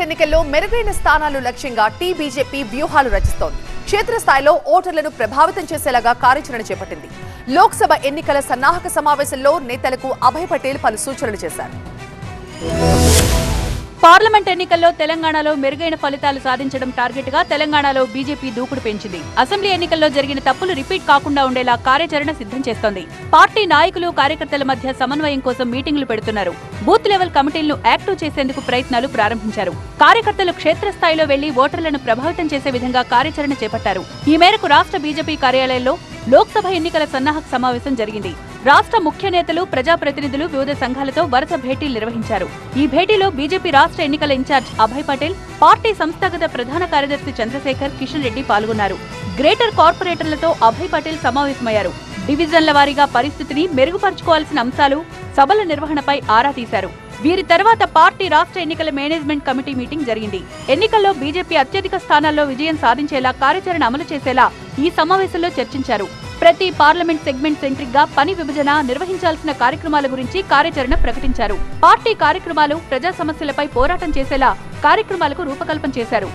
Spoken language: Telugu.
ఎన్నికల్లో మెరుగైన స్థానాలు లక్ష్యంగా బీజేపీ వ్యూహాలు రచిస్తోంది. క్షేత్రస్థాయిలో ఓటర్లను ప్రభావితం చేసేలాగా కార్యాచరణ చేపట్టింది. లోక్సభ ఎన్నికల సన్నాహక సమావేశంలో నేతలకు అభయ్ పటేల్ పలు సూచనలు చేశారు. పార్లమెంట్ ఎన్నికల్లో తెలంగాణలో మెరుగైన ఫలితాలు సాధించడం టార్గెట్ గా తెలంగాణలో బీజేపీ దూకుడు పెంచింది. అసెంబ్లీ ఎన్నికల్లో జరిగిన తప్పులు రిపీట్ కాకుండా ఉండేలా కార్యాచరణ సిద్ధం చేస్తోంది. పార్టీ నాయకులు కార్యకర్తల మధ్య సమన్వయం కోసం మీటింగులు పెడుతున్నారు. బూత్ లెవెల్ కమిటీలను యాక్టివ్ చేసేందుకు ప్రయత్నాలు ప్రారంభించారు. కార్యకర్తలు క్షేత్రస్థాయిలో వెళ్లి ఓటర్లను ప్రభావితం చేసే విధంగా కార్యాచరణ చేపట్టారు. ఈ మేరకు రాష్ట్ర బీజేపీ కార్యాలయంలో లోక్సభ ఎన్నికల సన్నాహక సమావేశం జరిగింది. రాష్ట్ర ముఖ్య నేతలు, ప్రజాప్రతినిధులు వివిధ సంఘాలతో వరుస భేటీలు నిర్వహించారు. ఈ భేటీలో బీజేపీ రాష్ట్ర ఎన్నికల ఇన్ఛార్జ్ అభయ్ పటేల్, పార్టీ సంస్థాగత ప్రధాన కార్యదర్శి చంద్రశేఖర్, కిషన్ రెడ్డి పాల్గొన్నారు. గ్రేటర్ కార్పొరేటర్లతో అభయ్ పటేల్ సమావేశమయ్యారు. డివిజన్ల వారీగా పరిస్థితిని మెరుగుపరుచుకోవాల్సిన అంశాలు, సభల నిర్వహణపై ఆరా తీశారు. వీరి తర్వాత పార్టీ రాష్ట్ర ఎన్నికల మేనేజ్మెంట్ కమిటీ మీటింగ్ జరిగింది. ఎన్నికల్లో బీజేపీ అత్యధిక స్థానాల్లో విజయం సాధించేలా కార్యాచరణ అమలు చేసేలా ఈ సమావేశంలో చర్చించారు. ప్రతి పార్లమెంట్ సెగ్మెంట్ సెంట్రిక్ గా పని విభజన, నిర్వహించాల్సిన కార్యక్రమాల గురించి కార్యాచరణ ప్రకటించారు. పార్టీ కార్యక్రమాలు, ప్రజా సమస్యలపై పోరాటం చేసేలా కార్యక్రమాలకు రూపకల్పన చేశారు.